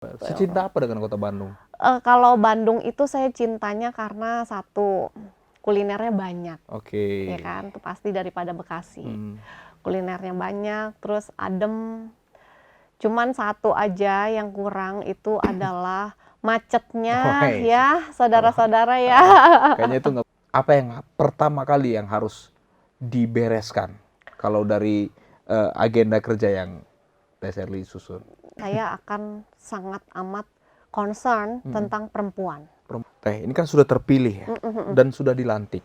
Secinta apa dengan kota Bandung? Kalau Bandung itu saya cintanya karena satu, kulinernya banyak, Oke. ya kan? Itu pasti daripada Bekasi. Hmm. Kulinernya banyak, terus adem. Cuman satu aja yang kurang itu adalah macetnya, Wes. ya, saudara-saudara ya. Kayaknya itu nggak. Apa yang pertama kali yang harus dibereskan kalau dari agenda kerja yang Teh Sherly susun? Saya akan sangat amat concern tentang perempuan. Teh, ini kan sudah terpilih ya, dan sudah dilantik.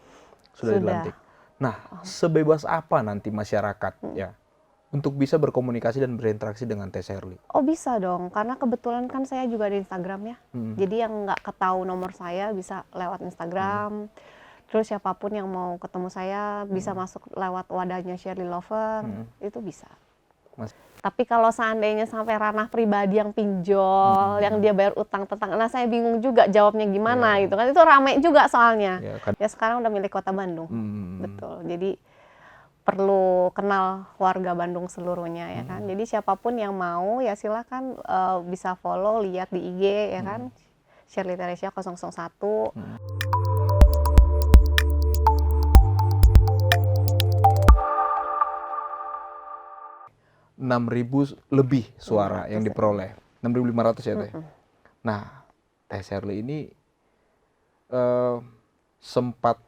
Sudah Sudah. dilantik. Nah, sebebas apa nanti masyarakat ya untuk bisa berkomunikasi dan berinteraksi dengan Teh Sherly? Oh bisa dong, karena kebetulan kan saya juga di Instagram ya. Jadi yang nggak ketahu nomor saya bisa lewat Instagram. Terus siapapun yang mau ketemu saya bisa masuk lewat wadahnya Sherly Lover, itu bisa. Mas. Tapi kalau seandainya sampai ranah pribadi yang pinjol, yang dia bayar utang tentang, nah saya bingung juga jawabnya gimana gitu kan. Itu rame juga soalnya. Ya sekarang udah milik Kota Bandung. Betul. Jadi perlu kenal warga Bandung seluruhnya ya kan. Jadi siapapun yang mau ya silakan bisa follow, lihat di IG ya kan. Sherly Teresia 001. 6.000 lebih suara yang diperoleh. 6.500 ya Teh. Nah, Teh Sherly ini sempat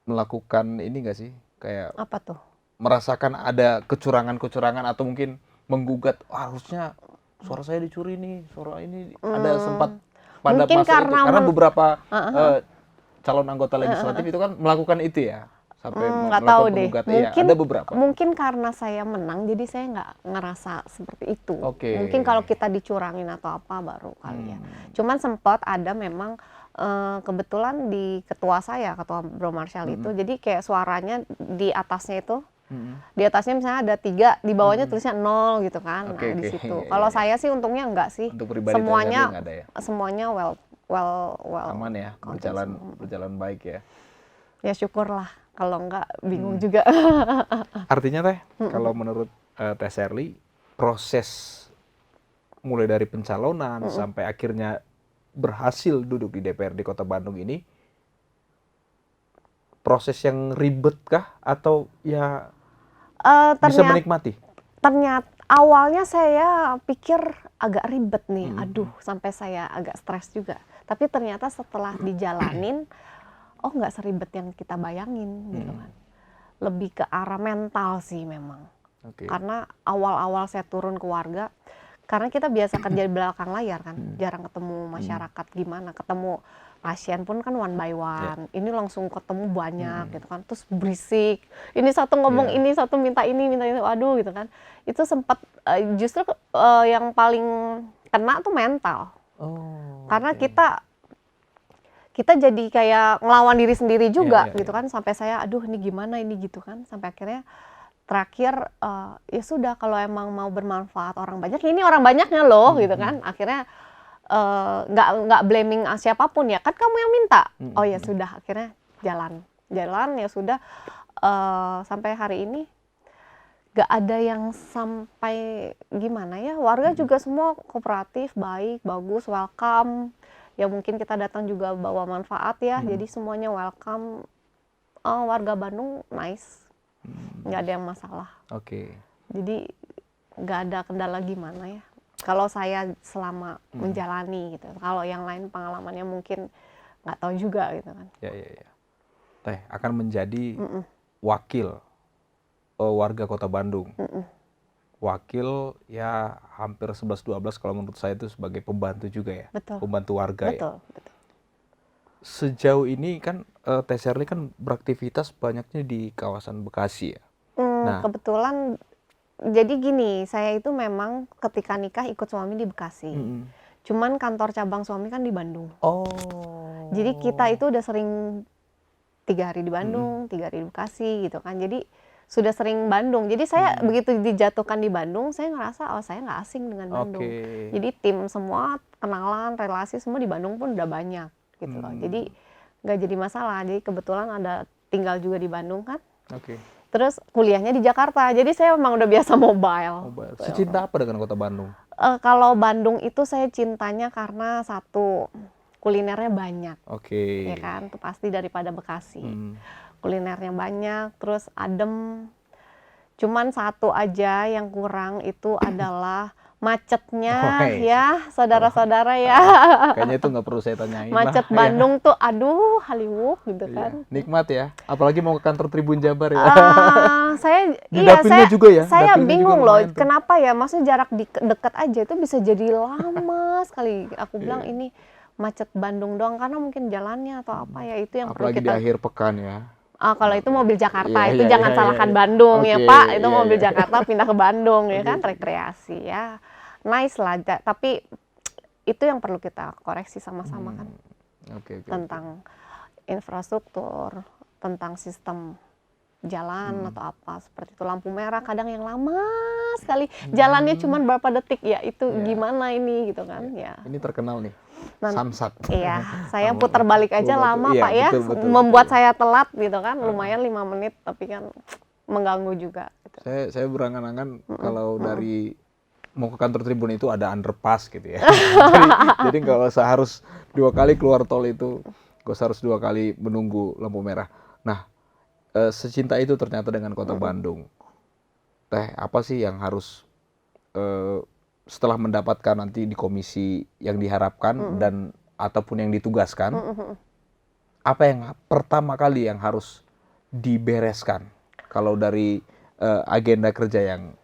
melakukan ini nggak sih? Kayak Apa tuh? merasakan ada kecurangan-kecurangan atau mungkin menggugat, harusnya suara saya dicuri nih, suara ini ada sempat pada Mungkin masa itu. Karena beberapa calon anggota legislatif itu kan melakukan itu ya. Sampai nggak tahu melakukan deh. penggugatan. Mungkin, ada beberapa. Mungkin karena saya menang, jadi saya nggak ngerasa seperti itu. Mungkin kalau kita dicurangin atau apa baru kali ya. Cuman sempat ada memang kebetulan di ketua saya, ketua Bro Marshall itu, jadi kayak suaranya di atasnya itu, di atasnya misalnya ada 3, di bawahnya tulisnya 0 gitu kan. Nah, di situ. Kalau saya sih untungnya enggak sih. Untuk pribadi Semuanya nggak ada ya? semuanya well aman ya, berjalan baik ya. Ya syukurlah. Kalau enggak bingung juga. Artinya Teh, kalau menurut Teh Sherly, proses mulai dari pencalonan sampai akhirnya berhasil duduk di DPRD Kota Bandung ini, proses yang ribet kah atau ya bisa menikmati? Ternyata awalnya saya pikir agak ribet nih, aduh sampai saya agak stres juga. Tapi ternyata setelah dijalanin, oh nggak seribet yang kita bayangin gitu kan. Lebih ke arah mental sih memang. Karena awal-awal saya turun ke warga, karena kita biasa kerja di belakang layar kan, jarang ketemu masyarakat gimana, ketemu pasien pun kan one by one. Ini langsung ketemu banyak gitu kan, terus berisik. Ini satu ngomong ini, satu minta ini, waduh gitu kan. Itu sempat justru yang paling kena tuh mental. Karena kita jadi kayak ngelawan diri sendiri juga gitu kan, sampai saya aduh ini gimana ini gitu kan, sampai akhirnya terakhir ya sudah kalau emang mau bermanfaat orang banyak, ini orang banyaknya loh gitu kan, akhirnya nggak blaming siapapun ya kan, kamu yang minta. Oh ya sudah, akhirnya jalan ya sudah, sampai hari ini nggak ada yang sampai gimana ya, warga juga semua kooperatif, baik, bagus, welcome. Ya mungkin kita datang juga bawa manfaat ya, jadi semuanya welcome. Warga Bandung nice, nggak ada yang masalah. Jadi nggak ada kendala gimana ya. Kalau saya selama menjalani gitu, kalau yang lain pengalamannya mungkin nggak tahu juga gitu kan. Ya. Teh akan menjadi wakil warga Kota Bandung. Wakil ya hampir 11-12 kalau menurut saya itu sebagai pembantu juga ya. Betul. Pembantu warga ya. Betul. Sejauh ini kan Teh Sherly kan beraktivitas banyaknya di kawasan Bekasi ya. Kebetulan jadi gini, saya itu memang ketika nikah ikut suami di Bekasi. Cuman kantor cabang suami kan di Bandung. Jadi kita itu udah sering 3 hari di Bandung, 3 hari di Bekasi gitu kan. Jadi sudah sering Bandung. Jadi saya begitu dijatuhkan di Bandung, saya ngerasa saya nggak asing dengan Bandung. Jadi tim semua, kenalan, relasi semua di Bandung pun udah banyak gitu loh. Jadi nggak jadi masalah. Jadi kebetulan ada tinggal juga di Bandung kan. Terus kuliahnya di Jakarta. Jadi saya memang udah biasa mobile. Secinta apa dengan Kota Bandung? Kalau Bandung itu saya cintanya karena satu, kulinernya banyak, Oke. ya kan? Itu pasti daripada Bekasi. Hmm. Kulinernya banyak, terus adem. Cuman satu aja yang kurang itu adalah macetnya Wes. ya, Kalau saudara-saudara ya. kayaknya itu nggak perlu saya tanyain lah. Macet Ya. Bandung tuh, aduh, haliwuh gitu Iya. kan. Nikmat ya. Apalagi mau ke kantor Tribun Jabar ya. Di Iya, Dapilnya juga ya. saya Dapilnya juga bingung loh, lumayan tuh. kenapa ya? Maksudnya jarak dekat aja itu bisa jadi lama sekali. Aku bilang Iya. ini macet Bandung doang karena mungkin jalannya atau apa ya, itu yang perlu Apalagi di kita. akhir pekan ya. Kalau itu mobil Jakarta, Iya, itu iya, jangan iya, salahkan iya. Bandung ya Oke, Pak, itu iya, mobil iya. Jakarta pindah ke Bandung ya Oke, kan, oke. rekreasi ya. Nice lah, tapi itu yang perlu kita koreksi sama-sama kan, Oke, oke, oke. tentang infrastruktur, tentang sistem jalan atau apa seperti itu. Lampu merah kadang yang lama sekali, jalannya cuma berapa detik ya, itu Iya. gimana ini gitu kan ya. Ini terkenal nih. Nan- Samsat. Iya, saya Sama putar balik aja Batu. lama Iya, Pak ya, betul, betul, membuat betul. saya telat gitu kan, lumayan 5 menit tapi kan mengganggu juga gitu. Saya berangan-angan kalau dari mau ke kantor Tribun itu ada underpass gitu ya. Jadi nggak usah harus 2 kali keluar tol itu, nggak usah harus 2 kali menunggu lampu merah. Nah, secinta itu ternyata dengan kota Bandung. Teh, apa sih yang harus setelah mendapatkan nanti di komisi yang diharapkan dan ataupun yang ditugaskan, apa yang pertama kali yang harus dibereskan kalau dari agenda kerja yang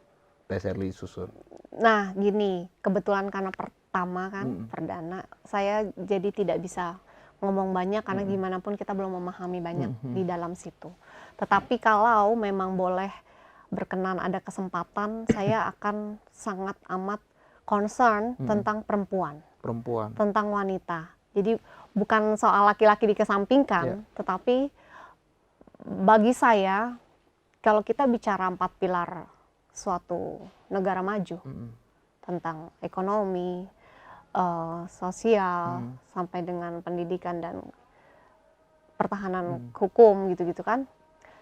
Teh Sherly susun? Nah gini, kebetulan karena pertama kan, perdana, saya jadi tidak bisa ngomong banyak karena gimana pun kita belum memahami banyak di dalam situ. Tetapi kalau memang boleh berkenan ada kesempatan, saya akan sangat amat concern tentang perempuan, Perempuan. tentang wanita. Jadi bukan soal laki-laki dikesampingkan, Ya. tetapi bagi saya kalau kita bicara 4 pilar suatu negara maju, tentang ekonomi, sosial, sampai dengan pendidikan dan pertahanan hukum gitu-gitu kan,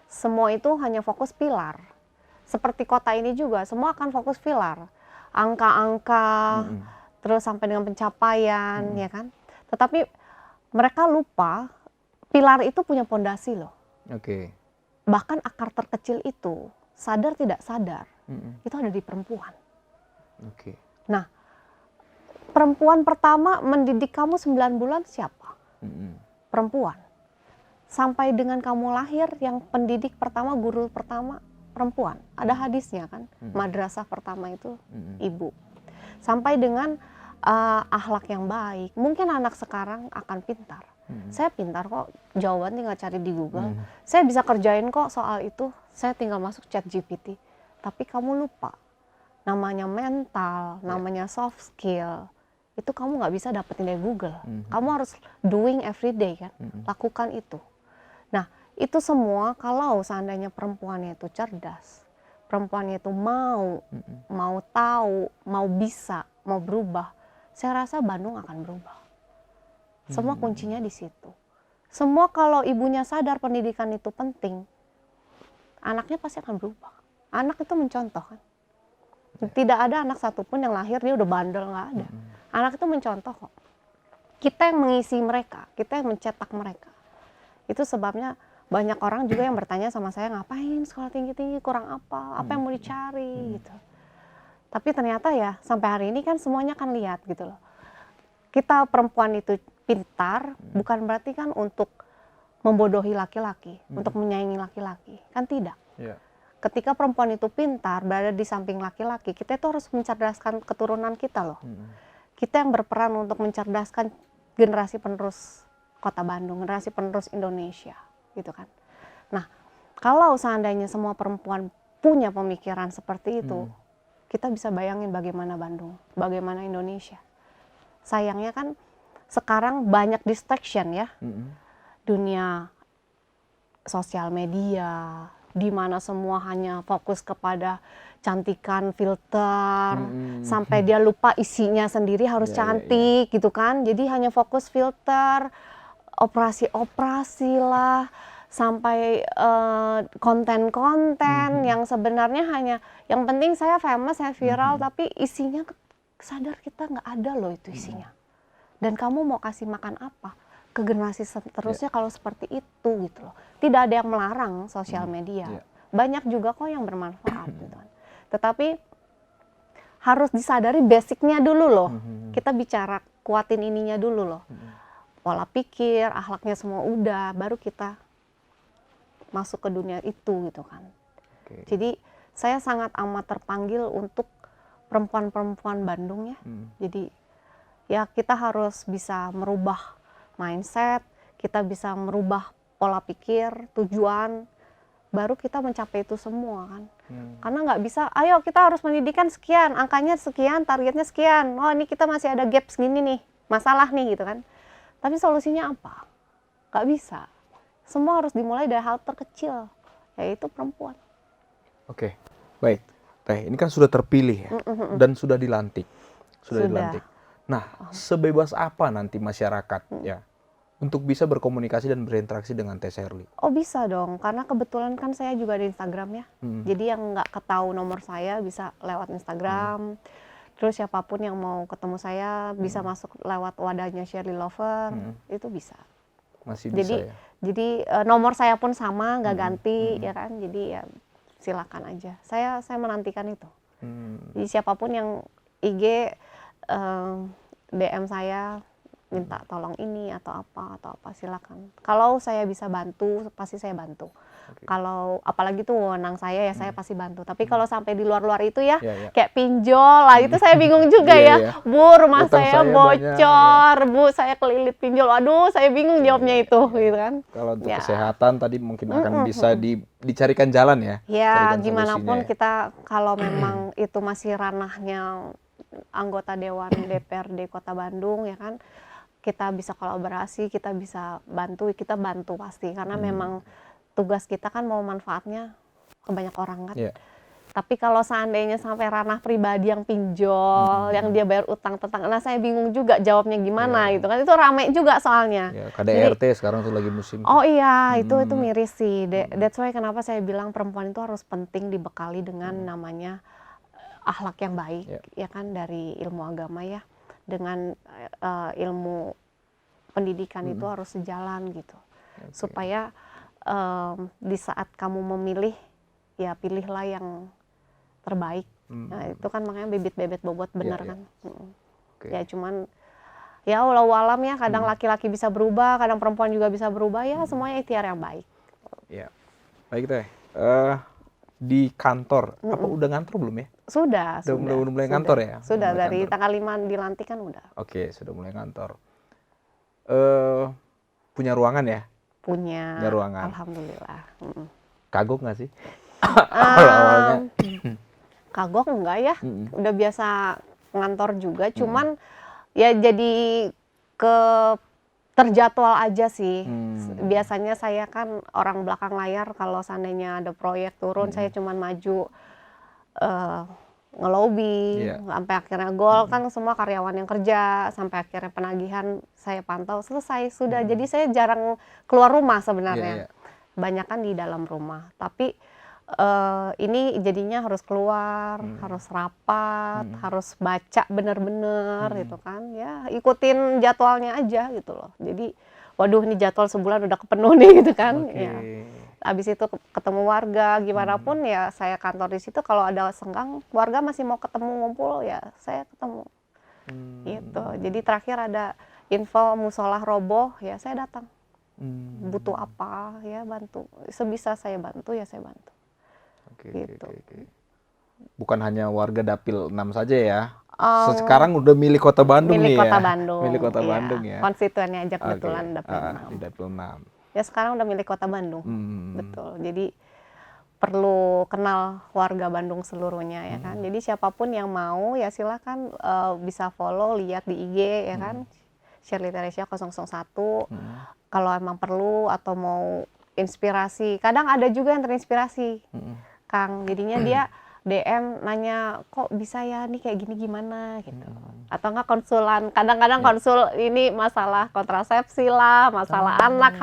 semua itu hanya fokus pilar. Seperti kota ini juga, semua akan fokus pilar. Angka-angka, terus sampai dengan pencapaian, ya kan. Tetapi mereka lupa, pilar itu punya pondasi loh. Oke. Bahkan akar terkecil itu, sadar tidak sadar, itu ada di perempuan. Oke. Nah, perempuan pertama mendidik kamu 9 bulan siapa? Perempuan. Sampai dengan kamu lahir, yang pendidik pertama, guru pertama, perempuan. Ada hadisnya kan, madrasah pertama itu ibu. Sampai dengan akhlak yang baik. Mungkin anak sekarang akan pintar. Saya pintar kok, jawaban tinggal cari di Google. Saya bisa kerjain kok soal itu, saya tinggal masuk ChatGPT. Tapi kamu lupa, namanya mental, namanya soft skill, itu kamu nggak bisa dapetin dari Google. Kamu harus doing every day kan, lakukan itu. Nah, itu semua kalau seandainya perempuannya itu cerdas, perempuannya itu mau tahu, mau bisa, mau berubah, saya rasa Bandung akan berubah. Semua kuncinya di situ. Semua kalau ibunya sadar pendidikan itu penting, anaknya pasti akan berubah. Anak itu mencontoh kan. Tidak ada anak satupun yang lahir dia udah bandel, nggak ada. Anak itu mencontoh kok. Kita yang mengisi mereka, kita yang mencetak mereka. Itu sebabnya banyak orang juga yang bertanya sama saya, ngapain sekolah tinggi-tinggi, kurang apa yang mau dicari gitu. Tapi ternyata ya sampai hari ini kan semuanya kan lihat gitu loh. Kita perempuan itu pintar bukan berarti kan untuk membodohi laki-laki, untuk menyaingi laki-laki, kan tidak. Yeah. Ketika perempuan itu pintar berada di samping laki-laki, kita itu harus mencerdaskan keturunan kita loh. Kita yang berperan untuk mencerdaskan generasi penerus Kota Bandung, generasi penerus Indonesia, gitu kan. Nah, kalau seandainya semua perempuan punya pemikiran seperti itu, kita bisa bayangin bagaimana Bandung, bagaimana Indonesia. Sayangnya kan sekarang banyak distraction ya, dunia sosial media, di mana semua hanya fokus kepada cantikan filter, sampai dia lupa isinya sendiri harus cantik gitu kan. Jadi hanya fokus filter, operasi-operasi lah, sampai konten-konten yang sebenarnya hanya, yang penting saya famous, saya viral, tapi isinya sadar kita nggak ada loh itu isinya. Dan kamu mau kasih makan apa ke generasi seterusnya kalau seperti itu gitu loh. Tidak ada yang melarang sosial media. Banyak juga kok yang bermanfaat gitu kan. Tetapi harus disadari basicnya dulu loh. Kita bicara kuatin ininya dulu loh. Pola pikir, akhlaknya semua udah, baru kita masuk ke dunia itu gitu kan. Jadi saya sangat amat terpanggil untuk perempuan-perempuan Bandung ya. Jadi ya kita harus bisa merubah mindset, kita bisa merubah pola pikir, tujuan, baru kita mencapai itu semua kan. Karena nggak bisa, ayo kita harus pendidikan sekian, angkanya sekian, targetnya sekian. Oh ini kita masih ada gap segini nih, masalah nih gitu kan. Tapi solusinya apa? Nggak bisa. Semua harus dimulai dari hal terkecil, yaitu perempuan. Oke, baik. Teh, ini kan sudah terpilih ya, dan sudah dilantik. Sudah dilantik. Nah, sebebas apa nanti masyarakat ya untuk bisa berkomunikasi dan berinteraksi dengan Teh Sherly? Oh bisa dong, karena kebetulan kan saya juga di Instagram ya. Jadi yang nggak ketahui nomor saya bisa lewat Instagram. Terus siapapun yang mau ketemu saya bisa masuk lewat wadahnya Sherly Lover, itu bisa. Masih bisa ya? Jadi nomor saya pun sama, nggak ganti ya kan. Jadi ya silakan aja. Saya menantikan itu. Jadi siapapun yang IG DM saya minta tolong ini atau apa silakan. Kalau saya bisa bantu pasti saya bantu. Kalau apalagi tuh wewenang saya ya saya pasti bantu. Tapi kalau sampai di luar-luar itu ya kayak pinjol lah itu saya bingung juga ya. Bu rumah saya bocor, Bu saya kelilit pinjol. Aduh saya bingung jawabnya itu gitu kan. Kalau untuk kesehatan tadi mungkin akan bisa dicarikan jalan ya. Ya gimana pun kita kalau memang itu masih ranahnya anggota Dewan DPRD Kota Bandung ya kan, kita bisa kolaborasi, kita bisa bantu, kita bantu pasti karena memang tugas kita kan mau manfaatnya ke banyak orang kan. Tapi kalau seandainya sampai ranah pribadi yang pinjol, yang dia bayar utang tetangga, nah saya bingung juga jawabnya gimana gitu kan, itu rame juga soalnya. KDRT jadi, sekarang tuh lagi musim. Oh iya, itu miris sih. That's why kenapa saya bilang perempuan itu harus penting dibekali dengan namanya akhlak yang baik, ya kan, dari ilmu agama ya, dengan ilmu pendidikan itu harus sejalan gitu, supaya di saat kamu memilih, ya pilihlah yang terbaik. Nah itu kan makanya bibit-bibit bobot benar kan. Ya cuman, ya wallahu alam ya, kadang laki-laki bisa berubah, kadang perempuan juga bisa berubah ya, semuanya ikhtiar yang baik. Ya, baik Teh. Di kantor, apa udah ngantor belum ya? Sudah mulai ngantor ya? Sudah, dari tanggal 5 dilantik kan udah. Oke, sudah mulai ngantor. Punya ruangan ya? Punya ruangan. Alhamdulillah. Kagok nggak sih? Awalnya. Kagok enggak ya? Udah biasa ngantor juga, cuman ya jadi terjadwal aja sih. Biasanya saya kan orang belakang layar, kalau seandainya ada proyek turun, saya cuman maju ngelobi, sampai akhirnya goal kan semua karyawan yang kerja, sampai akhirnya penagihan saya pantau selesai sudah. Jadi saya jarang keluar rumah sebenarnya. Banyak kan di dalam rumah. Tapi ini jadinya harus keluar, harus rapat, harus baca bener-bener gitu kan. Ya ikutin jadwalnya aja gitu loh. Jadi waduh ini jadwal sebulan udah kepenuh nih gitu kan. Ya. Habis itu ketemu warga, gimana pun ya saya kantor di situ, kalau ada senggang, warga masih mau ketemu ngumpul ya saya ketemu. Gitu. Jadi terakhir ada info musola roboh, ya saya datang. Butuh apa ya bantu. Sebisa saya bantu ya saya bantu. Gitu. Bukan hanya warga Dapil 6 saja ya. Sekarang udah milik Kota Bandung nih ya. Kota Bandung. Milik Kota Bandung ya. Konstituennya aja kebetulan Dapil 6. Di Dapil 6. Ya sekarang udah milik Kota Bandung. Betul. Jadi perlu kenal warga Bandung seluruhnya ya kan. Jadi siapapun yang mau ya silakan bisa follow, lihat di IG ya kan. Sherly Teresia 001. Kalau emang perlu atau mau inspirasi. Kadang ada juga yang terinspirasi. Kang, jadinya dia DM nanya kok bisa ya nih kayak gini gimana gitu. Atau enggak konsulan, kadang-kadang konsul ini masalah kontrasepsi lah, masalah anak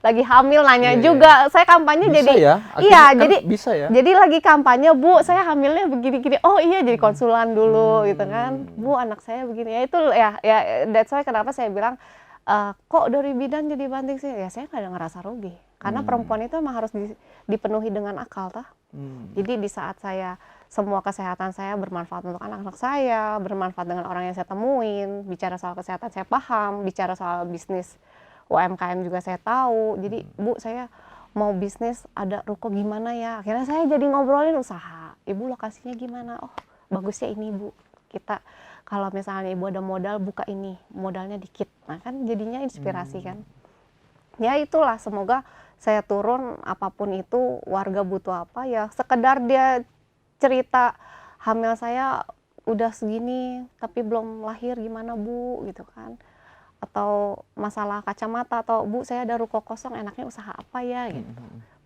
lagi hamil nanya juga. Saya kampanye Bisa jadi ya? iya, Akhirnya kan jadi bisa ya? jadi lagi kampanye, Bu, saya hamilnya begini-gini. Oh iya, jadi konsulan dulu gitu kan. Bu, anak saya begini. Ya itu ya that's why kenapa saya bilang kok dari bidan jadi banting sih? Ya saya nggak ada ngerasa rugi. Karena perempuan itu emang harus dipenuhi dengan akal, toh. Jadi di saat semua kesehatan saya bermanfaat untuk anak-anak saya, bermanfaat dengan orang yang saya temuin, bicara soal kesehatan saya paham, bicara soal bisnis UMKM juga saya tahu. Jadi Bu, saya mau bisnis ada ruko gimana ya? Akhirnya saya jadi ngobrolin usaha. Ibu lokasinya gimana? Oh, bagusnya ini Bu. Kita kalau misalnya Ibu ada modal buka ini, modalnya dikit. Nah kan jadinya inspirasi kan. Ya itulah, semoga saya turun apapun itu, warga butuh apa ya sekedar dia cerita hamil saya udah segini tapi belum lahir gimana Bu gitu kan, atau masalah kacamata, atau Bu saya ada ruko kosong enaknya usaha apa ya gitu.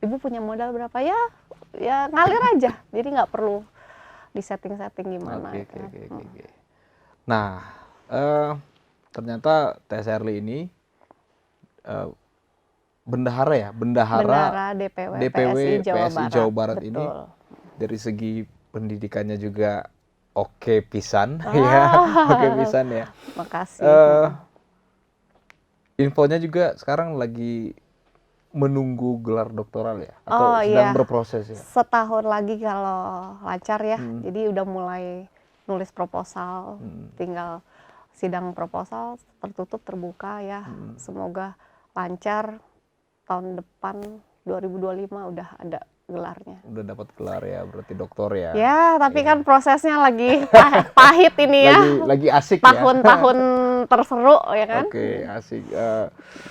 Ibu punya modal berapa ya ngalir aja, jadi nggak perlu di setting gimana gitu. Oke. Nah, ternyata Teh Sherly ini bendahara ya, Bendahara DPW PSI Jawa Barat betul. ini dari segi pendidikannya juga oke pisan ya, oke pisan ya. Makasih. Infonya juga sekarang lagi menunggu gelar doktoral ya, atau sedang berproses ya. Setahun lagi kalau lancar ya, jadi udah mulai nulis proposal, tinggal sidang proposal tertutup terbuka ya, semoga lancar. Tahun depan 2025 udah ada gelarnya. Udah dapat gelar ya, berarti doktor ya. Ya, tapi kan prosesnya lagi pahit ini ya. Lagi asik tahun-tahun terseru ya kan. Oke, asik.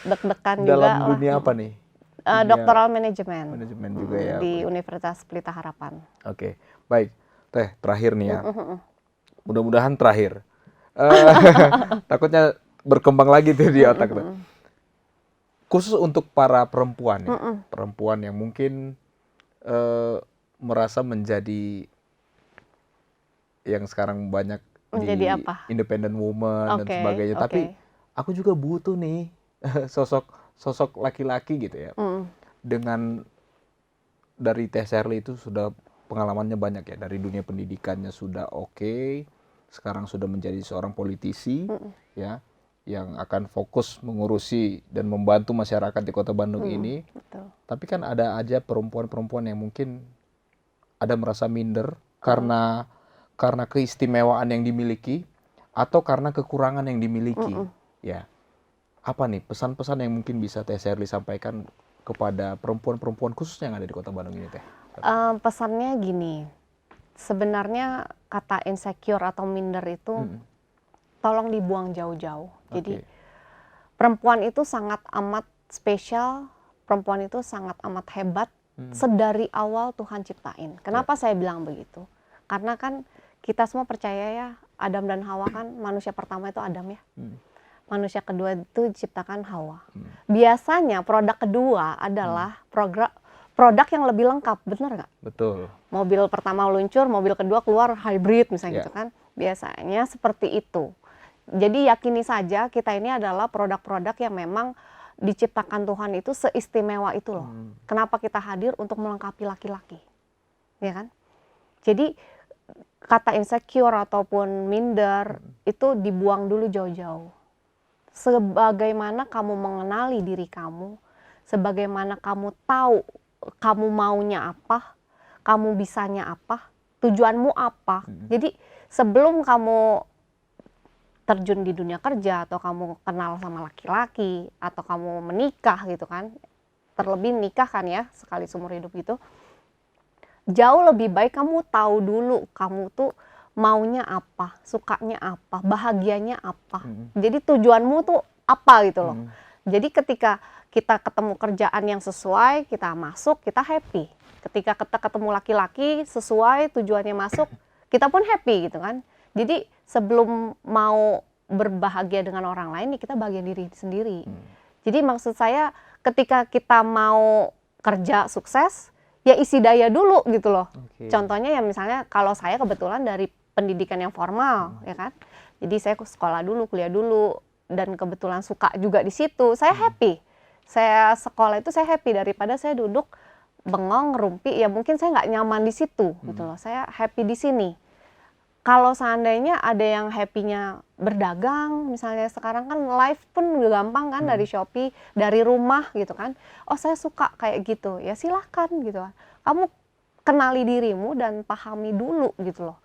Deg-degan juga. Dalam dunia apa nih? Doctoral Management. Manajemen juga ya. Di Universitas Pelita Harapan. Oke, baik. Teh, terakhir nih ya. Mudah-mudahan terakhir. Takutnya berkembang lagi tuh di otak tuh. Khusus untuk para perempuan ya, perempuan yang mungkin merasa menjadi yang sekarang banyak menjadi di apa? independent woman dan sebagainya. Tapi aku juga butuh nih sosok laki-laki gitu ya. Dengan dari Teh Sherly itu sudah pengalamannya banyak ya, dari dunia pendidikannya sudah oke, sekarang sudah menjadi seorang politisi ya, yang akan fokus mengurusi dan membantu masyarakat di Kota Bandung ini. Betul. Tapi kan ada aja perempuan-perempuan yang mungkin ada merasa minder karena keistimewaan yang dimiliki atau karena kekurangan yang dimiliki. Ya, apa nih pesan-pesan yang mungkin bisa Teh Sherly sampaikan kepada perempuan-perempuan khususnya yang ada di Kota Bandung ini, Teh? Pesannya gini, sebenarnya kata insecure atau minder itu tolong dibuang jauh-jauh. Jadi perempuan itu sangat amat spesial, perempuan itu sangat amat hebat, sedari awal Tuhan ciptain. Kenapa saya bilang begitu? Karena kan kita semua percaya ya, Adam dan Hawa kan manusia pertama itu Adam ya. Manusia kedua itu diciptakan Hawa. Biasanya produk kedua adalah produk yang lebih lengkap, benar nggak? Betul. Mobil pertama luncur, mobil kedua keluar hybrid misalnya gitu kan. Biasanya seperti itu. Jadi yakini saja kita ini adalah produk-produk yang memang diciptakan Tuhan itu seistimewa itu loh. Kenapa kita hadir untuk melengkapi laki-laki, ya kan? Jadi kata insecure ataupun minder itu dibuang dulu jauh-jauh. Sebagaimana kamu mengenali diri kamu, sebagaimana kamu tahu kamu maunya apa, kamu bisanya apa, tujuanmu apa. Jadi sebelum kamu terjun di dunia kerja atau kamu kenal sama laki-laki atau kamu menikah gitu kan, terlebih nikah kan ya sekali seumur hidup gitu, jauh lebih baik kamu tahu dulu kamu tuh maunya apa, sukanya apa, bahagianya apa. Jadi tujuanmu tuh apa gitu loh. Jadi ketika kita ketemu kerjaan yang sesuai, kita masuk, kita happy. Ketika kita ketemu laki-laki sesuai, tujuannya masuk, kita pun happy gitu kan. Jadi sebelum mau berbahagia dengan orang lain, kita bahagia diri sendiri. Jadi maksud saya ketika kita mau kerja sukses, ya isi daya dulu gitu loh. Oke. Contohnya ya misalnya kalau saya kebetulan dari pendidikan yang formal, ya kan. Jadi saya sekolah dulu, kuliah dulu, dan kebetulan suka juga di situ. Saya happy. Saya sekolah itu saya happy daripada saya duduk bengong, ngerumpi. Ya mungkin saya nggak nyaman di situ gitu loh. Saya happy di sini. Kalau seandainya ada yang happy-nya berdagang, misalnya sekarang kan live pun udah gampang kan dari Shopee, dari rumah gitu kan. Oh saya suka kayak gitu, ya silahkan gitu kan. Kamu kenali dirimu dan pahami dulu gitu loh.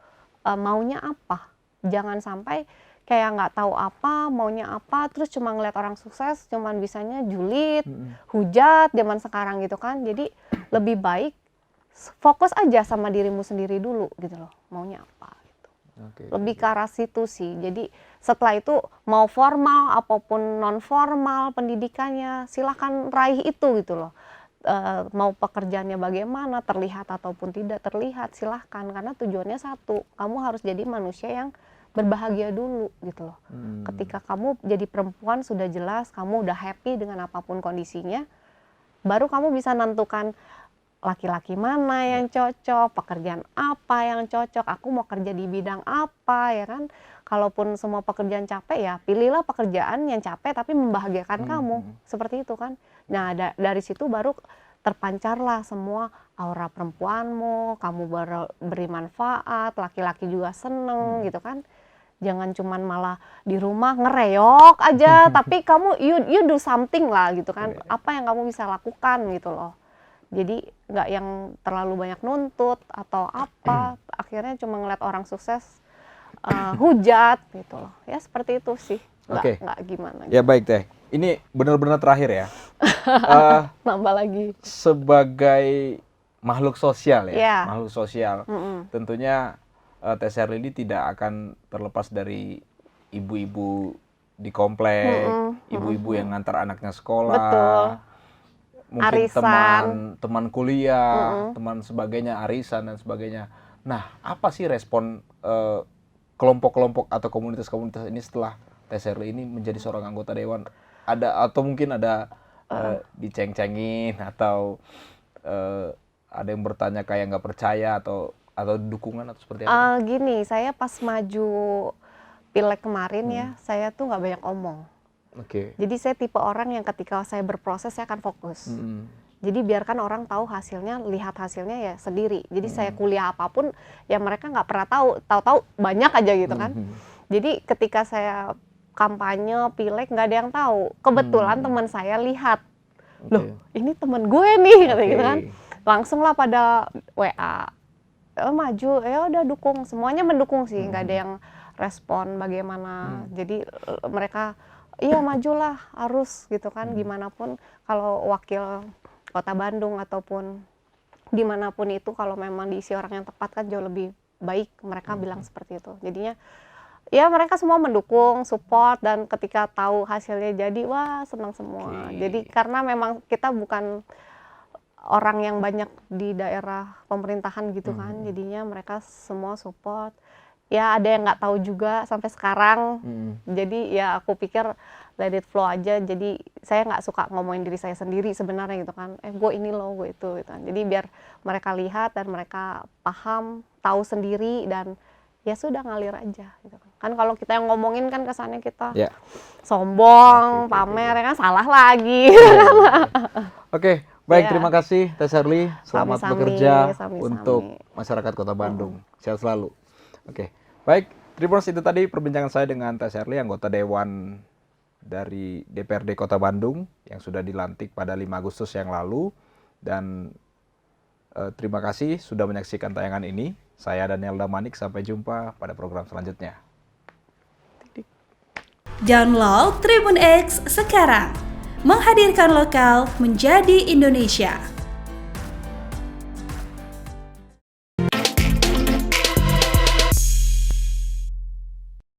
Maunya apa. Jangan sampai kayak nggak tahu apa, maunya apa, terus cuma ngeliat orang sukses, cuman bisanya julid, hujat zaman sekarang gitu kan. Jadi lebih baik fokus aja sama dirimu sendiri dulu gitu loh, maunya apa. Oke. Lebih ke arah situ sih. Jadi setelah itu mau formal apapun non formal pendidikannya silahkan raih itu gitu loh. Mau pekerjaannya bagaimana, terlihat ataupun tidak terlihat, silahkan, karena tujuannya satu, kamu harus jadi manusia yang berbahagia dulu gitu loh. Ketika kamu jadi perempuan sudah jelas kamu udah happy dengan apapun kondisinya, baru kamu bisa nentukan laki-laki mana yang cocok, pekerjaan apa yang cocok, aku mau kerja di bidang apa, ya kan. Kalaupun semua pekerjaan capek, ya pilihlah pekerjaan yang capek tapi membahagiakan kamu, seperti itu kan. Nah dari situ baru terpancarlah semua aura perempuanmu, kamu beri manfaat, laki-laki juga seneng gitu kan. Jangan cuman malah di rumah ngereok aja, tapi kamu you do something lah gitu kan. Apa yang kamu bisa lakukan gitu loh. Jadi nggak yang terlalu banyak nuntut atau apa, akhirnya cuma ngeliat orang sukses hujat gitu loh. Ya seperti itu sih, nggak gimana. Ya baik Teh, ini benar-benar terakhir ya. Nambah lagi. Sebagai makhluk sosial ya, Yeah. makhluk sosial, tentunya Teh Sherly ini tidak akan terlepas dari ibu-ibu di komplek, ibu-ibu yang ngantar anaknya sekolah. Betul. Mungkin Arisan. teman kuliah, teman sebagainya, arisan dan sebagainya. Nah, apa sih respon kelompok-kelompok atau komunitas-komunitas ini setelah Teh Sherly ini menjadi seorang anggota dewan? Ada atau mungkin ada diceng-cengin atau ada yang bertanya kayak nggak percaya atau dukungan atau seperti apa? Gini, saya pas maju pileg kemarin ya, saya tuh nggak banyak omong. Oke. Jadi saya tipe orang yang ketika saya berproses saya akan fokus. Jadi biarkan orang tahu hasilnya, lihat hasilnya ya sendiri. Jadi saya kuliah apapun ya mereka nggak pernah tahu banyak aja gitu kan. Jadi ketika saya kampanye pileg nggak ada yang tahu. Kebetulan teman saya lihat, loh ini teman gue nih katanya gitu kan. Langsung lah pada WA, maju, ya udah dukung. Semuanya mendukung sih, nggak ada yang respon bagaimana. Jadi mereka iya majulah harus gitu kan, gimana pun kalau wakil kota Bandung ataupun dimanapun itu kalau memang diisi orang yang tepat kan jauh lebih baik, mereka bilang seperti itu. Jadinya ya mereka semua mendukung, support, dan ketika tahu hasilnya jadi wah senang semua. Jadi karena memang kita bukan orang yang banyak di daerah pemerintahan gitu kan, jadinya mereka semua support. Ya ada yang nggak tahu juga sampai sekarang. Jadi ya aku pikir let it flow aja. Jadi saya nggak suka ngomongin diri saya sendiri sebenarnya gitu kan. Gue ini loh, gue itu gitu kan. Jadi biar mereka lihat dan mereka paham, tahu sendiri, dan ya sudah ngalir aja gitu kan. Kan kalau kita yang ngomongin kan kesannya kita sombong, pamer, ya kan salah lagi. Oke, baik, terima kasih Teh Sherly. Selamat bekerja sami-sami untuk masyarakat Kota Bandung. Sehat selalu. Oke, baik, Tribuners, itu tadi perbincangan saya dengan Teh Sherly, anggota Dewan dari DPRD Kota Bandung yang sudah dilantik pada 5 Agustus yang lalu. Dan terima kasih sudah menyaksikan tayangan ini. Saya Daniel Damanik, sampai jumpa pada program selanjutnya. Download Tribun X sekarang, menghadirkan lokal menjadi Indonesia.